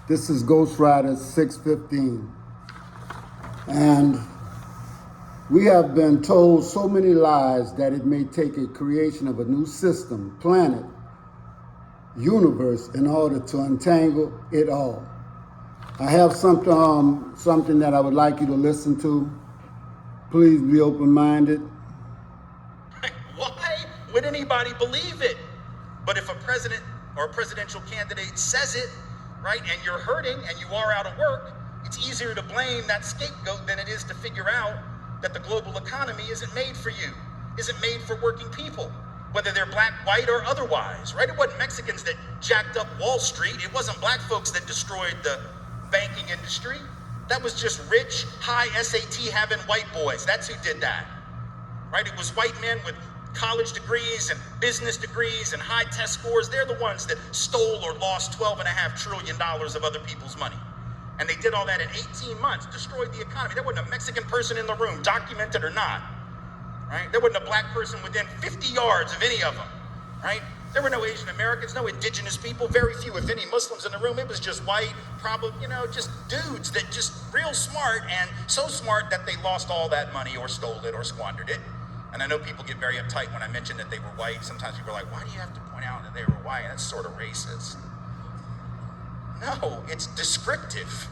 This is Ghost Rider 615. And we have been told so many lies that it may take a creation of a new system, planet, universe in order to untangle it all. I have something that I would like you to listen to. Please be open-minded. Why would anybody believe it? But if a president or a presidential candidate says it, right, and you're hurting and you are out of work, it's easier to blame that scapegoat than it is to figure out that the global economy isn't made for you, isn't made for working people, whether they're black, white, or otherwise, right? It wasn't Mexicans that jacked up Wall Street. It wasn't black folks that destroyed the banking industry. That was just rich, high SAT having white boys. That's who did that, right? It was white men with college degrees and business degrees and high test scores. They're the ones that stole or lost $12.5 trillion of other people's money. And they did all that in 18 months, destroyed the economy. There wasn't a Mexican person in the room, documented or not, right? There wasn't a black person within 50 yards of any of them, right? There were no Asian Americans, no indigenous people, very few, if any, Muslims in the room. It was just white, probably, just dudes that just real smart, and so smart that they lost all that money or stole it or squandered it. And I know people get very uptight when I mention that they were white. Sometimes people are like, why do you have to point out that they were white? That's sort of racist. No, it's descriptive.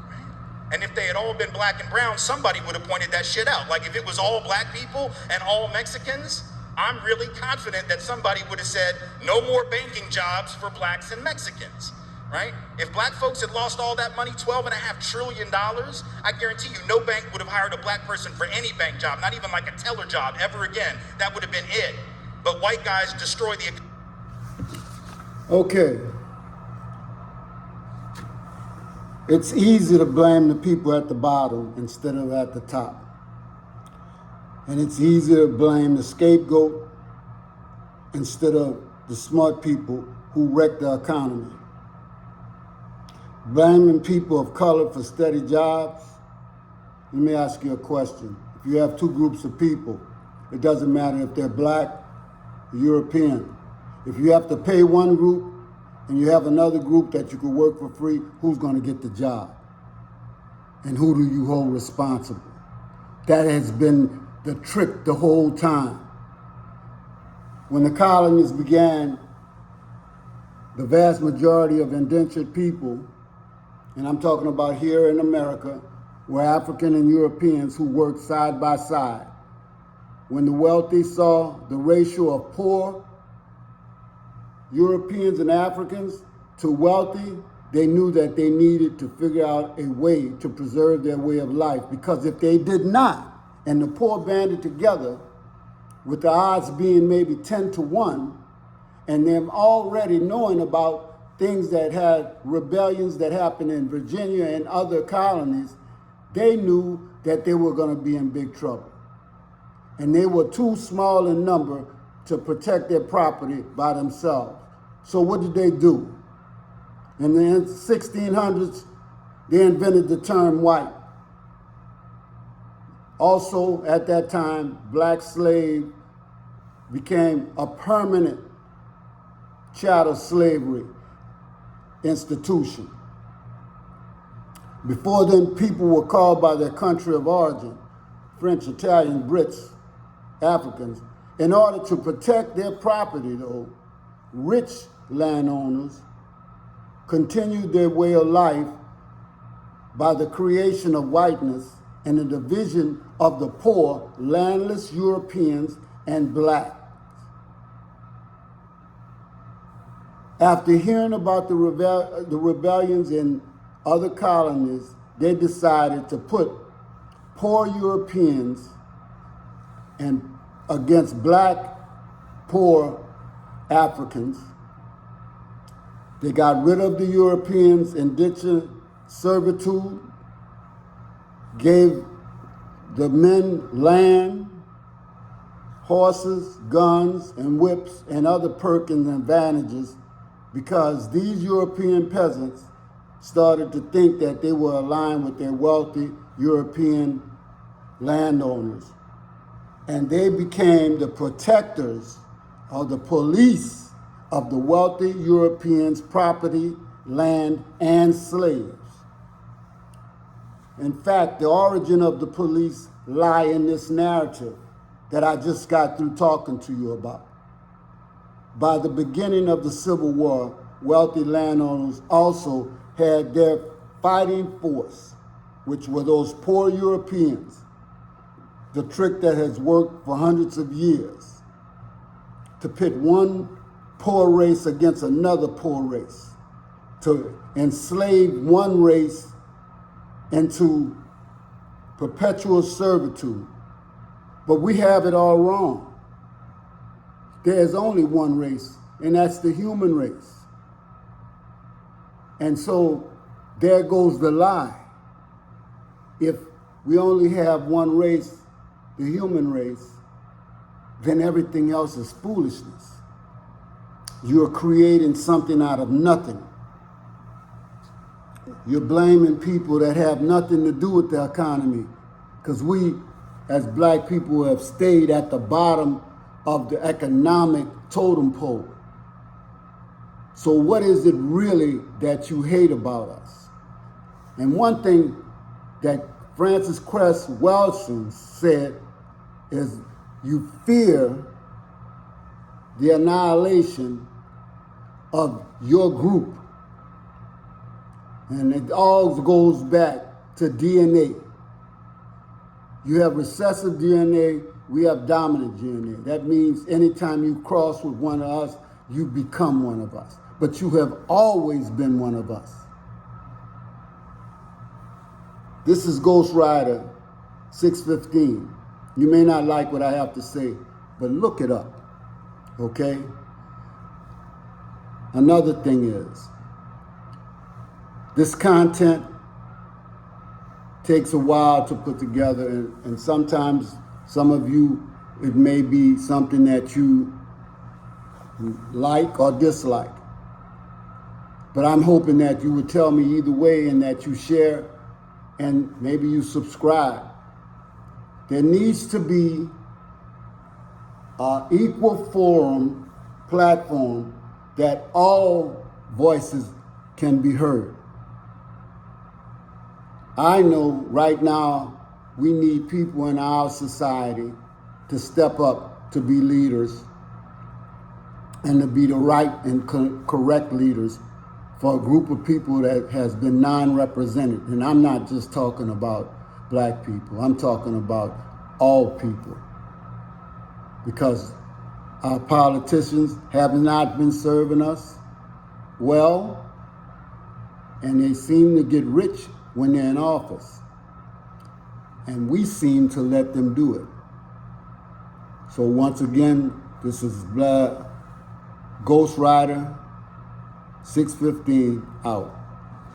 Right? And if they had all been black and brown, somebody would have pointed that shit out. Like if it was all black people and all Mexicans, I'm really confident that somebody would have said, no more banking jobs for blacks and Mexicans, right? If black folks had lost all that money, $12.5 trillion, I guarantee you no bank would have hired a black person for any bank job, not even like a teller job ever again. That would have been it. But white guys destroy the economy. Okay. It's easy to blame the people at the bottom instead of at the top. And it's easy to blame the scapegoat instead of the smart people who wreck the economy. Blaming people of color for steady jobs. Let me ask you a question. If you have two groups of people, it doesn't matter if they're black or European. If you have to pay one group and you have another group that you could work for free, who's going to get the job? And who do you hold responsible? That has been the trick the whole time. When the colonies began, the vast majority of indentured people, and I'm talking about here in America, were African and Europeans who worked side by side. When the wealthy saw the ratio of poor Europeans and Africans to wealthy, they knew that they needed to figure out a way to preserve their way of life. Because if they did not, and the poor banded together, with the odds being maybe 10 to 1, and them already knowing about things that had rebellions that happened in Virginia and other colonies, they knew that they were going to be in big trouble. And they were too small in number to protect their property by themselves. So what did they do? In the 1600s, they invented the term white. Also, at that time, black slave became a permanent chattel slavery institution. Before then, people were called by their country of origin, French, Italian, Brits, Africans. In order to protect their property, though, rich landowners continued their way of life by the creation of whiteness and the division of the poor, landless Europeans and blacks. After hearing about the rebellions in other colonies, they decided to put poor Europeans and against black, poor Africans. They got rid of the Europeans' indentured servitude, gave the men land, horses, guns, and whips, and other perks and advantages, because these European peasants started to think that they were aligned with their wealthy European landowners. And they became the protectors or the police of the wealthy Europeans' property land, and slaves. In fact, the origin of the police lie in this narrative that I just got through talking to you about. By the beginning of the Civil War, wealthy landowners also had their fighting force, which were those poor Europeans, the trick that has worked for hundreds of years, to pit one poor race against another poor race, to enslave one race into perpetual servitude. But we have it all wrong. There is only one race, and that's the human race. And so there goes the lie. If we only have one race, the human race, then everything else is foolishness. You're creating something out of nothing. You're blaming people that have nothing to do with the economy, because we, as black people, have stayed at the bottom of the economic totem pole. So what is it really that you hate about us? And one thing that Francis Cress Welsing said is, you fear the annihilation of your group. And it all goes back to DNA. You have recessive DNA, we have dominant DNA. That means anytime you cross with one of us, you become one of us. But you have always been one of us. This is Ghost Rider 615. You may not like what I have to say, but look it up, okay? Another thing is, this content takes a while to put together, and sometimes some of you, it may be something that you like or dislike. But I'm hoping that you would tell me either way, and that you share and maybe you subscribe. There needs to be an equal forum platform that all voices can be heard. I know right now we need people in our society to step up to be leaders and to be the right and correct leaders for a group of people that has been non-represented. And I'm not just talking about black people, I'm talking about all people. Because our politicians have not been serving us well, and they seem to get rich when they're in office. And we seem to let them do it. So once again, this is Ghost Rider 615 out.